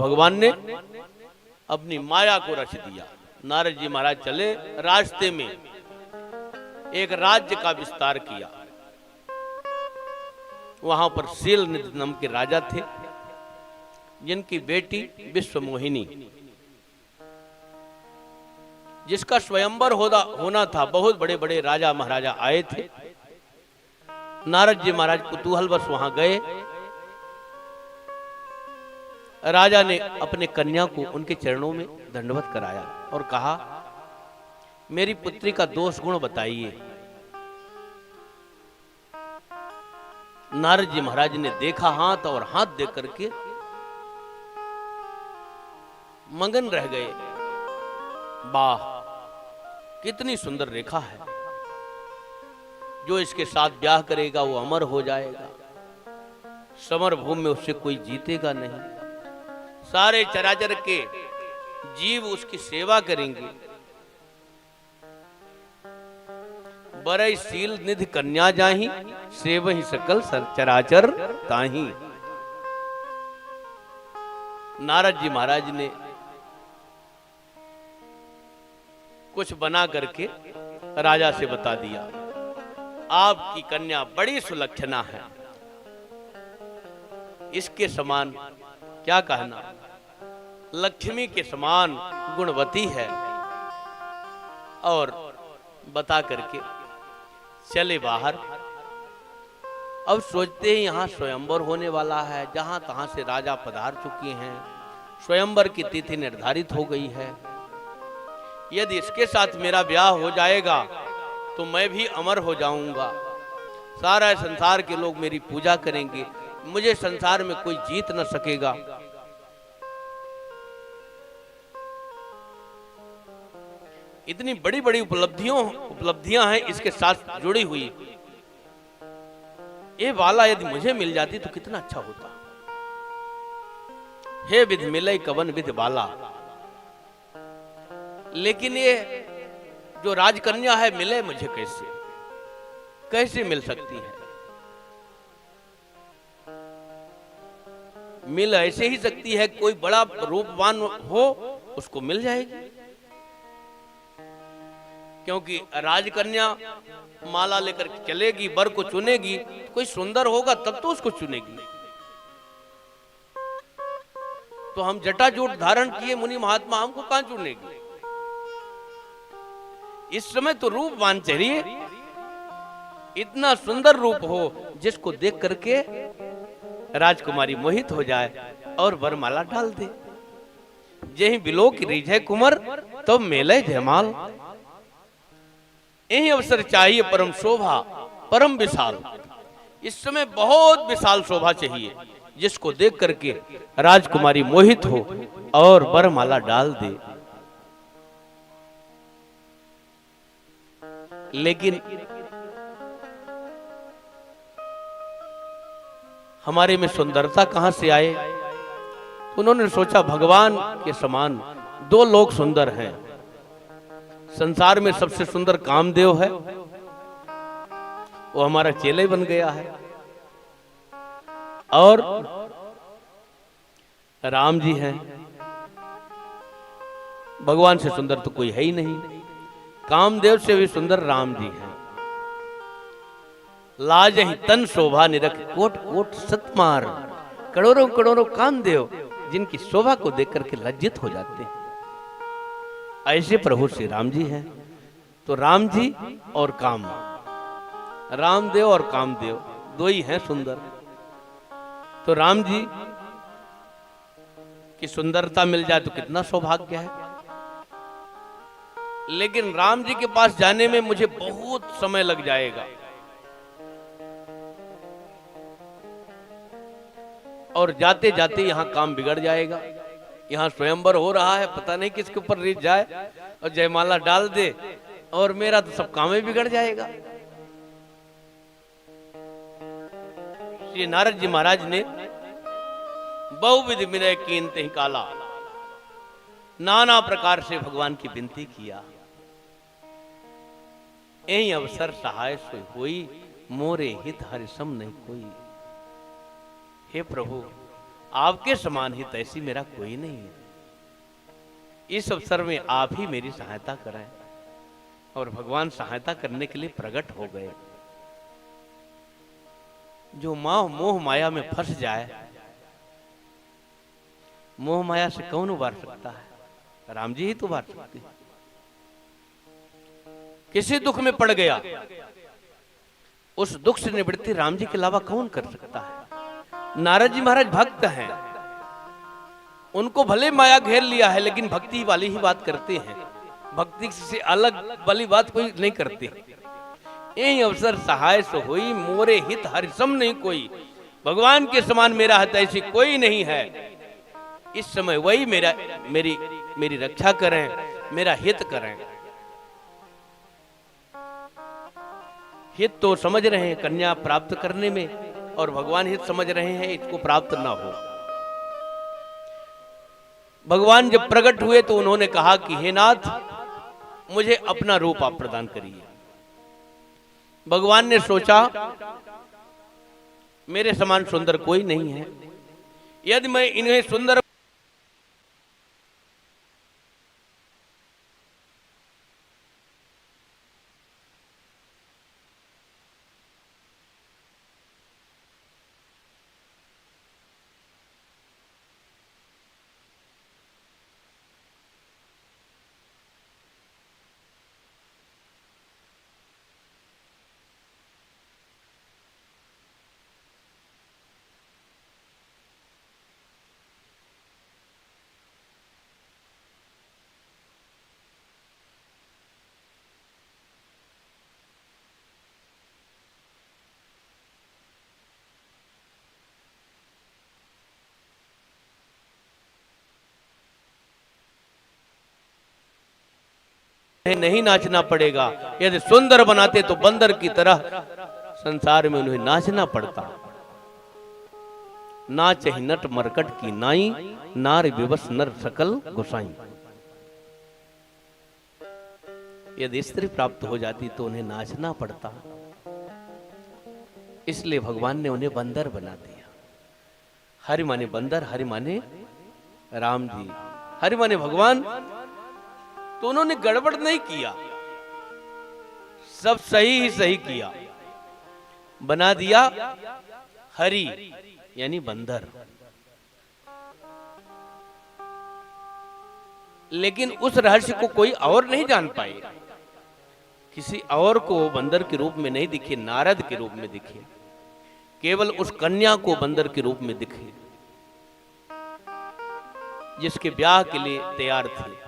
भगवान ने अपनी माया को रच दिया। नारद जी महाराज चले, रास्ते में एक राज्य का विस्तार किया। वहां पर शीलनिधि नाम के राजा थे, जिनकी बेटी विश्वमोहिनी, जिसका स्वयंवर होना था। बहुत बड़े बड़े राजा महाराजा आए थे। नारद जी महाराज कुतूहलवश वहां गए। राजा ने अपने कन्या को उनके चरणों में दंडवत कराया और कहा, मेरी पुत्री का दोष गुण बताइए। नारद जी महाराज ने देखा हाथ, और हाथ देख करके मगन रह गए। वाह, कितनी सुंदर रेखा है। जो इसके साथ ब्याह करेगा वो अमर हो जाएगा। समर भूमि में उससे कोई जीतेगा नहीं। सारे चराचर के जीव उसकी सेवा करेंगे। बरई शील निधि कन्या जाही, सेवहि सकल चराचर ताही। नारद जी महाराज ने कुछ बना करके राजा से बता दिया, आपकी कन्या बड़ी सुलक्षणा है, इसके समान क्या कहना, लक्ष्मी के समान गुणवती है। और बता करके चले बाहर। अब सोचते ही यहां स्वयंवर होने वाला है। जहां तहां से राजा पधार चुके हैं। स्वयंवर की तिथि निर्धारित हो गई है। यदि इसके साथ मेरा ब्याह हो जाएगा तो मैं भी अमर हो जाऊंगा। सारा संसार के लोग मेरी पूजा करेंगे। मुझे संसार में कोई जीत न सकेगा। इतनी बड़ी बड़ी उपलब्धियां हैं इसके साथ जुड़ी हुई। ये बाला यदि मुझे मिल जाती तो कितना अच्छा होता। हे विधि मिले कवन विधि बाला। लेकिन ये जो राजकन्या है मिले मुझे कैसे, कैसे मिल सकती है? मिल ऐसे ही सकती है, कोई बड़ा रूपवान हो उसको मिल जाएगी। क्योंकि राजकन्या माला लेकर चलेगी, वर को चुनेगी, तो कोई सुंदर होगा तब तो उसको चुनेगी। तो हम जटाजूट धारण किए मुनि महात्मा, हमको कहां चुनेगी? इस समय तो रूपवान चाहिए, इतना सुंदर रूप हो जिसको देख करके राजकुमारी मोहित हो जाए और वरमाला डाल दे। यही बिलो की रीझ है कुंवर, तो मेले जयमाल। यही अवसर चाहिए परम शोभा, परम विशाल। इस समय बहुत विशाल शोभा चाहिए जिसको देख करके राजकुमारी मोहित हो और वरमाला डाल दे। लेकिन हमारे में सुंदरता कहां से आए? तो उन्होंने सोचा भगवान के समान दो लोग सुंदर हैं। संसार में सबसे सुंदर कामदेव है, वो हमारा चेला बन गया है। और राम जी हैं, भगवान से सुंदर तो कोई है ही नहीं। कामदेव से भी सुंदर राम जी हैं। लाज ही तन शोभा निरख कोट कोट सतमार। करोड़ों करोड़ों कामदेव जिनकी शोभा को देख करके लज्जित हो जाते हैं, ऐसे प्रभु श्री राम जी हैं। तो राम जी और काम, रामदेव और कामदेव दो ही हैं सुंदर। तो राम जी की सुंदरता मिल जाए तो कितना सौभाग्य है। लेकिन राम जी के पास जाने में मुझे बहुत समय लग जाएगा। और जाते जाते यहां काम बिगड़ जाएगा। यहां स्वयंवर हो रहा है, पता नहीं किसके ऊपर रीझ जाए और जयमाला डाल दे और मेरा तो सब काम ही बिगड़ जाएगा। श्री नारद जी महाराज ने बहुविध विनय कीनते ही काला, नाना प्रकार से भगवान की विनती किया। यही अवसर सहाय सोई होई, मोरे हित हरि सम नहीं कोई। हे प्रभु, आपके समान ही तैसी मेरा कोई नहीं है। इस अवसर में आप ही मेरी सहायता करें। और भगवान सहायता करने के लिए प्रकट हो गए। जो मोह माया में फंस जाए, मोह माया से कौन उबार सकता है? राम जी ही तो उबार सकते हैं। किसी दुख में पड़ गया, उस दुख से निवृत्ति राम जी के अलावा कौन कर सकता है? नारद जी महाराज भक्त हैं, उनको भले माया घेर लिया है, लेकिन भक्ति वाली ही बात करते हैं। भक्ति से अलग वाली बात कोई नहीं करते। यही अवसर सहाय से हुई, मोरे हित हरिसम नहीं कोई। भगवान के समान मेरा हित ऐसी कोई नहीं है। इस समय वही मेरी रक्षा करें, मेरा हित करें। हित तो समझ रहे हैं कन्या प्राप्त करने में, और भगवान हित समझ रहे हैं इसको प्राप्त ना हो। भगवान जब प्रकट हुए तो उन्होंने कहा कि हे नाथ, मुझे अपना रूप आप प्रदान करिए। भगवान ने सोचा मेरे समान सुंदर कोई नहीं है, यदि मैं इन्हें सुंदर नहीं नाचना पड़ेगा। यदि सुंदर बनाते तो बंदर की तरह संसार में उन्हें नाचना पड़ता। नाच ही नट मरकट की नाई, नार विवश नर सकल गुसाई। यदि स्त्री प्राप्त हो जाती तो उन्हें नाचना पड़ता, इसलिए भगवान ने उन्हें बंदर बना दिया। हरि माने बंदर, हरि माने राम जी, हरि माने भगवान। तो उन्होंने गड़बड़ नहीं किया, सब सही ही सही किया। बना दिया हरि यानी बंदर। लेकिन उस रहस्य को कोई और नहीं जान पाए। किसी और को बंदर के रूप में नहीं दिखे, नारद के रूप में दिखे। केवल उस कन्या को बंदर के रूप में दिखे, जिसके ब्याह के लिए तैयार थे।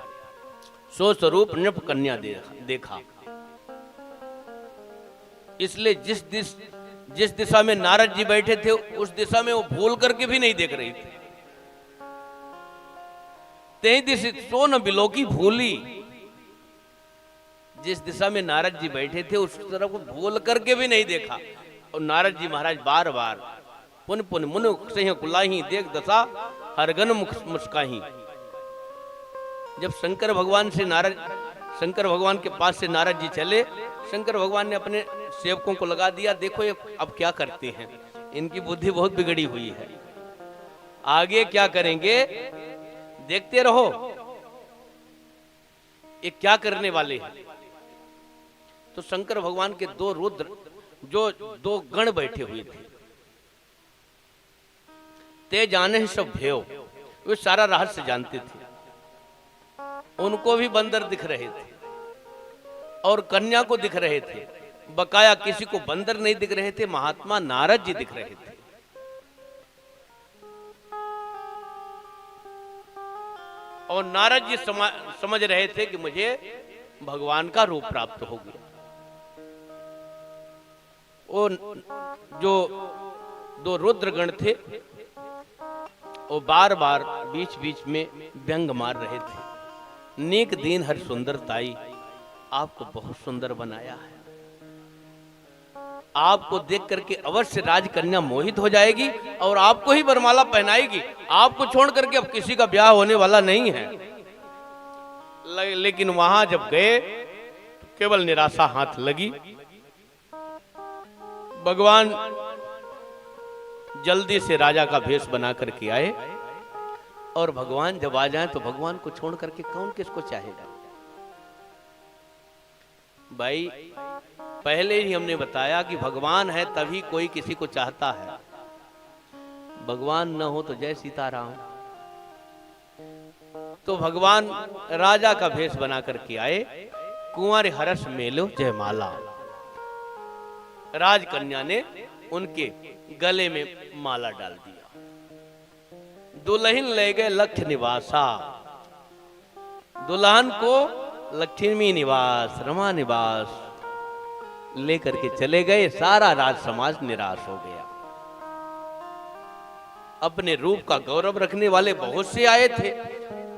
सो स्वरूप नृप कन्या देखा। इसलिए जिस दिशा में नारद जी बैठे थे, उस दिशा में वो भूल करके भी नहीं देख रही थी। ते दिश सो न बिलोकी भूली। जिस दिशा में नारद जी बैठे थे, उस तरफ भूल करके भी नहीं देखा। और नारद जी महाराज बार बार पुन पुन मुन सिंह कुलाही, देख दशा हरगन मुस्काही। जब शंकर भगवान के पास से नारद जी चले, शंकर भगवान ने अपने सेवकों को लगा दिया, देखो ये अब क्या करते हैं, इनकी बुद्धि बहुत बिगड़ी हुई है, आगे क्या करेंगे देखते रहो, ये क्या करने वाले हैं। तो शंकर भगवान के दो रुद्र, जो दो गण बैठे हुए थे, ते जाने सब भेव, वे सारा रहस्य जानते थे। उनको भी बंदर दिख रहे थे और कन्या को दिख रहे थे। बकाया किसी को बंदर नहीं दिख रहे थे, महात्मा नारद जी दिख रहे थे। और नारद जी समझ रहे थे कि मुझे भगवान का रूप प्राप्त हो गया। वो जो दो रुद्रगण थे, वो बार बार बीच बीच में व्यंग मार रहे थे। नेक दीन हर सुंदर ताई, आपको बहुत सुंदर बनाया है, आपको देख करके अवश्य राजकन्या मोहित हो जाएगी और आपको ही वरमाला पहनाएगी। आपको छोड़ करके अब किसी का ब्याह होने वाला नहीं है। लेकिन वहां जब गए तो केवल निराशा हाथ लगी। भगवान जल्दी से राजा का भेष बना करके आए। और भगवान जब आ जाएं तो भगवान को छोड़ करके कौन किसको चाहेगा। भाई पहले ही हमने बताया कि भगवान है तभी कोई किसी को चाहता है, भगवान न हो तो जय सीताराम। तो भगवान राजा का भेष बना करके आए। कुंवर हरस मेलो जयमाला, राजकन्या ने उनके गले में माला डाल दिया। दुल्हन ले गए लक्ष्य निवासा, दुल्हन को लक्ष्मी निवास रमा निवास लेकर के चले गए। सारा राज समाज निराश हो गया। अपने रूप का गौरव रखने वाले बहुत से आए थे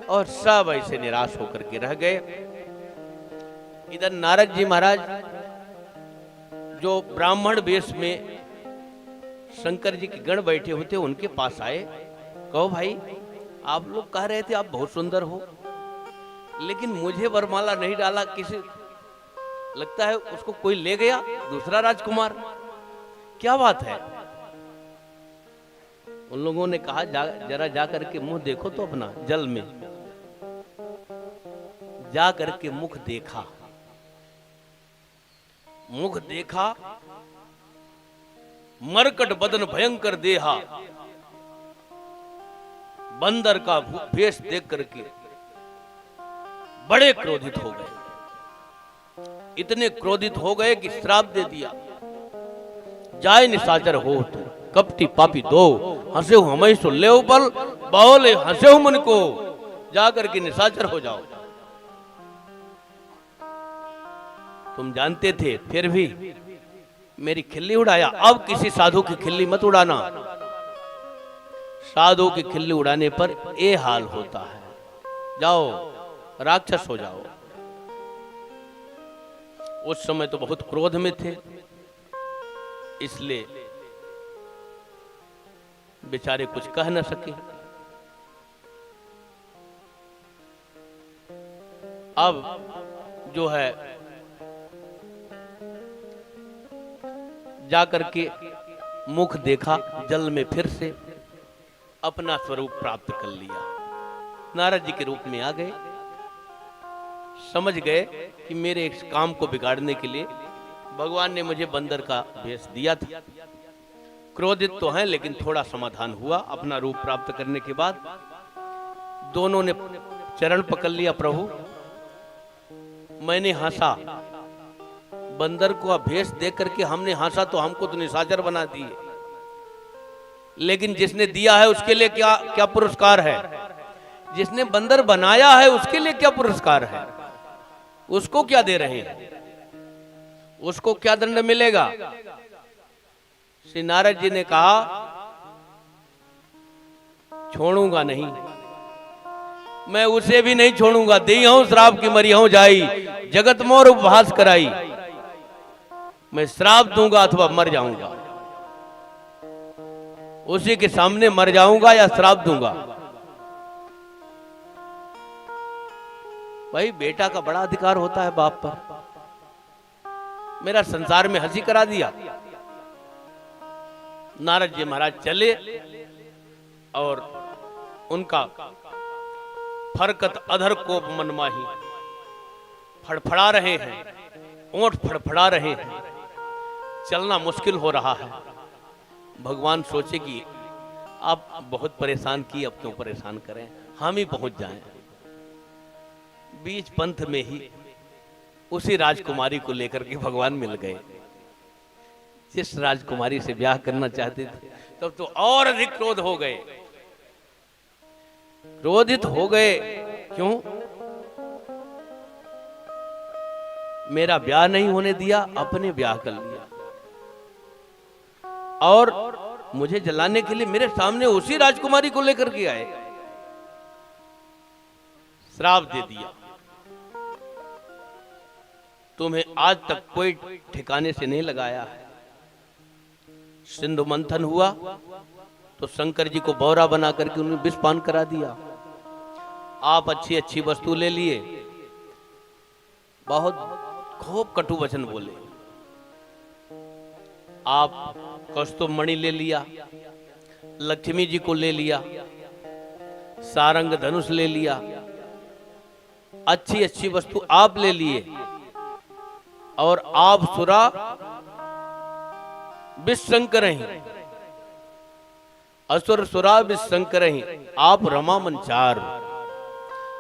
और सब ऐसे निराश होकर के रह गए। इधर नारद जी महाराज जो ब्राह्मण वेश में शंकर जी के गण बैठे होते उनके पास आए। कहो भाई, आप लोग कह रहे थे आप बहुत सुंदर हो, लेकिन मुझे वरमाला नहीं डाला, किसी लगता है उसको कोई ले गया, दूसरा राजकुमार, क्या बात है। उन लोगों ने कहा जरा जा करके मुंह देखो तो अपना जल में। जा करके मुख देखा, मुख देखा, मरकट बदन भयंकर देहा। बंदर का भेष देख करके बड़े क्रोधित हो गए। इतने क्रोधित हो गए कि श्राप दे दिया, जाय निशाचर हो तो कपटी पापी दो, हंसे हो हमें सो ले बल, बाओले हंसे हो मन को, जाकर के निशाचर हो जाओ। तुम जानते थे फिर भी मेरी खिल्ली उड़ाया, अब किसी साधु की खिल्ली मत उड़ाना। साधु की खिल्ली उड़ाने पर ये हाल होता है, जाओ राक्षस हो जाओ। उस समय तो बहुत क्रोध में थे, इसलिए बेचारे कुछ कह न सके। अब जो है जाकर के मुख देखा, जल में फिर से अपना स्वरूप प्राप्त कर लिया। नारद जी के रूप में आ गए, समझ गए कि मेरे इस काम को बिगाड़ने के लिए भगवान ने मुझे बंदर का भेष दिया था। क्रोधित तो हैं लेकिन थोड़ा समाधान हुआ। अपना रूप प्राप्त करने के बाद दोनों ने चरण पकड़ लिया। प्रभु, मैंने हंसा, बंदर को भेष देख करके हमने हंसा तो हमको तो निशाचर बना दिए, लेकिन जिसने दिया है उसके लिए क्या क्या पुरस्कार है? जिसने बंदर बनाया है उसके लिए क्या पुरस्कार है? उसको क्या दे रहे हैं? उसको क्या दंड मिलेगा? श्री नारद जी ने कहा, छोड़ूंगा नहीं, मैं उसे भी नहीं छोड़ूंगा। दी हूं श्राप की मरी हूं जाई, जगत मोर उपहास कराई। मैं श्राप दूंगा अथवा मर जाऊंगा, उसी के सामने मर जाऊंगा या श्राप दूंगा। भाई बेटा का बड़ा अधिकार होता है बाप पर। मेरा संसार में हंसी करा दिया। नारद जी महाराज चले और उनका फरकत अधर को मनमाही फड़फड़ा रहे हैं, ओंठ फड़फड़ा रहे हैं, चलना मुश्किल हो रहा है। भगवान सोचे कि आप बहुत परेशान किए, अब क्यों परेशान करें, हम ही पहुंच जाएं। बीच पंथ में ही उसी राजकुमारी को लेकर के भगवान मिल गए, जिस राजकुमारी से ब्याह करना चाहते थे। तब तो और अधिक क्रोध हो गए, क्रोधित हो गए। क्यों? मेरा ब्याह नहीं होने दिया, अपने ब्याह कर लिया, और मुझे जलाने के लिए मेरे सामने उसी राजकुमारी को लेकर के आए, श्राप दे दिया। तुम्हें आज तक कोई ठिकाने से नहीं लगाया है। सिंधु मंथन हुआ तो शंकर जी को बौरा बना करके उन्हें विष पान करा दिया। आप अच्छी अच्छी वस्तु ले लिए, बहुत खूब कटु वचन बोले। आप कौस्तुभ मणि ले लिया, लक्ष्मी जी को ले लिया, सारंग धनुष ले लिया, अच्छी अच्छी वस्तु आप ले लिए, और आप सुरा विशंकरहि, असुर सुरा विशंकरहि, आप रमा मंचार,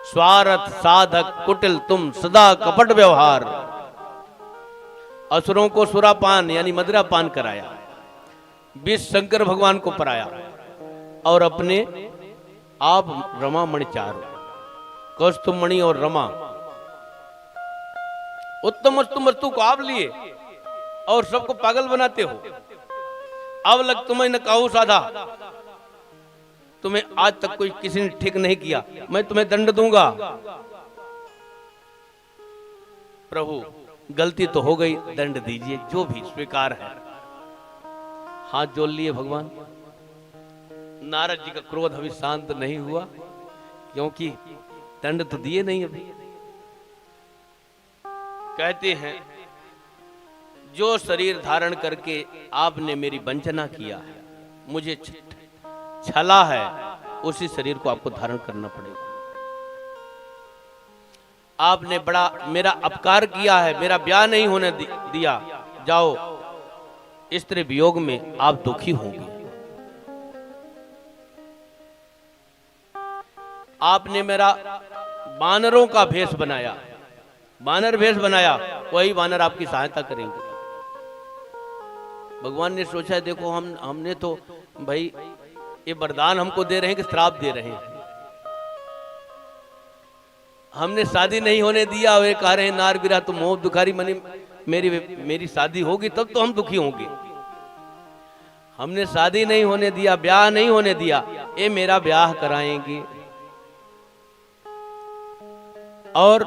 स्वार्थ साधक कुटिल तुम सदा कपट व्यवहार। असुरों को सुरापान यानी मदिरा पान कराया, विष शंकर भगवान को पराया, और अपने आप रमा मणिचार, कौस्तुभ मणि और रमा, उत्तम उत्तम वस्तु को आप लिए और सबको पागल बनाते हो। अब लग तुम्हें न काहू साधा, तुम्हें आज तक कोई किसी ने ठीक नहीं किया, मैं तुम्हें दंड दूंगा। प्रभु गलती तो हो गई, दंड दीजिए, जो भी स्वीकार है। हाथ जोड़ लिए भगवान। नारद जी का क्रोध अभी शांत नहीं हुआ, क्योंकि दंड तो दिए नहीं अभी। कहते हैं जो शरीर धारण करके आपने मेरी वंचना किया है, मुझे छला है, उसी शरीर को आपको धारण करना पड़ेगा। आपने बड़ा मेरा अपकार किया है, मेरा ब्याह नहीं होने दिया, जाओ, स्त्री वियोग में आप दुखी होंगे। आपने मेरा वानरों का भेष बनाया, वानर भेष बनाया, वही वानर आपकी सहायता करेंगे। भगवान ने सोचा, देखो हमने तो भाई ये वरदान हमको दे रहे हैं कि श्राप दे रहे हैं। हमने शादी नहीं होने दिया, वे कह रहे हैं नार गिरा तो मोह दुखारी मनी, मेरी शादी होगी तब तो हम दुखी होंगे। हमने शादी नहीं होने दिया, ब्याह नहीं होने दिया, ये मेरा ब्याह कराएंगे। और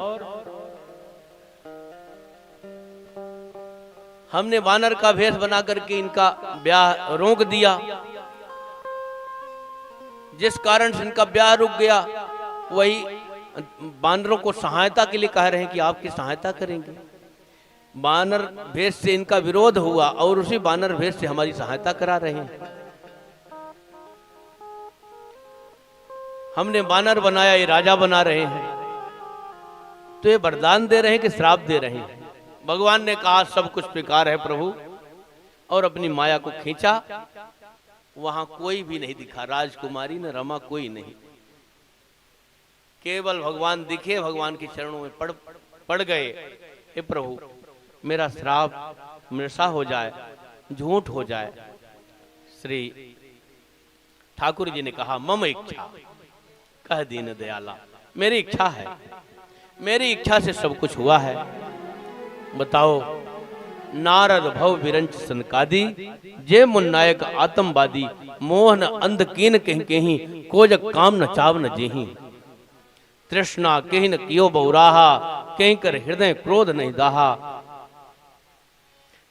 हमने वानर का भेष बना करके इनका ब्याह रोक दिया, जिस कारण से इनका ब्याह रुक गया। वही वानरों को सहायता के लिए कह रहे हैं कि आपकी सहायता करेंगे। वानर भेष से इनका विरोध हुआ और उसी वानर भेष से हमारी सहायता करा रहे हैं। हमने वानर बनाया, ये राजा बना रहे हैं, तो ये वरदान दे रहे हैं कि श्राप दे रहे हैं। भगवान ने कहा सब कुछ स्वीकार है प्रभु, और अपनी माया को खींचा। वहां कोई भी नहीं दिखा, राजकुमारी न रमा कोई नहीं, केवल भगवान दिखे, भगवान की चरणों में पड़ गए। हे प्रभु मेरा श्राप मृषा हो जाए, झूठ हो जाए। श्री ठाकुर जी ने कहा मम इच्छा, कह दीन दयाला, मेरी इच्छा है, मेरी इच्छा से सब कुछ हुआ है। बताओ, नारद भव विरंच सनकादि, जे मुन्नायक आतंकवादी, मोहन अंध कीन कहीं कहीं, कोजक काम न चाव न जेही। तृष्णा कहीं न कियो बहुराहा, कहीं कर हृदय क्रोध नहीं दाहा।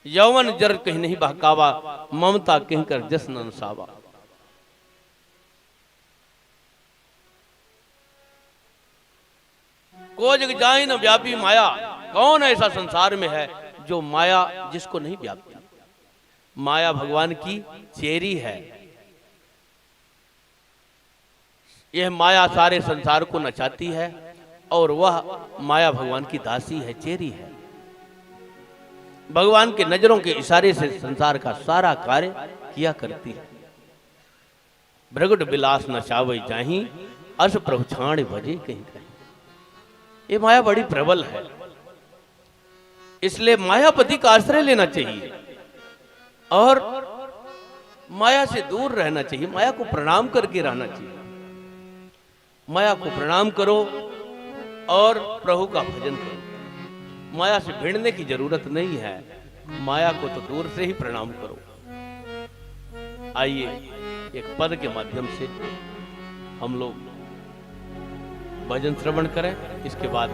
यौवन जर कहीं नहीं बहकावा, ममता कहीं कर जस न सावा। कोजग जाए न व्यापी माया, कौन ऐसा संसार में है जो माया जिसको नहीं व्यापती। माया भगवान की चेरी है। यह माया सारे संसार को नचाती है, और वह माया भगवान की दासी है, चेरी है। भगवान के नजरों के इशारे से संसार का सारा कार्य किया करती है। भ्रगुट विलास न चावई जाही, अस प्रभु छाण भजे कहीं कहीं। ये माया बड़ी प्रबल है, इसलिए मायापति का आश्रय लेना चाहिए और माया से दूर रहना चाहिए। माया को प्रणाम करके रहना चाहिए। माया को प्रणाम करो और प्रभु का भजन करो। माया से भिड़ने की जरूरत नहीं है, माया को तो दूर से ही प्रणाम करो। आइए एक पद के माध्यम से हम लोग भजन श्रवण करें, इसके बाद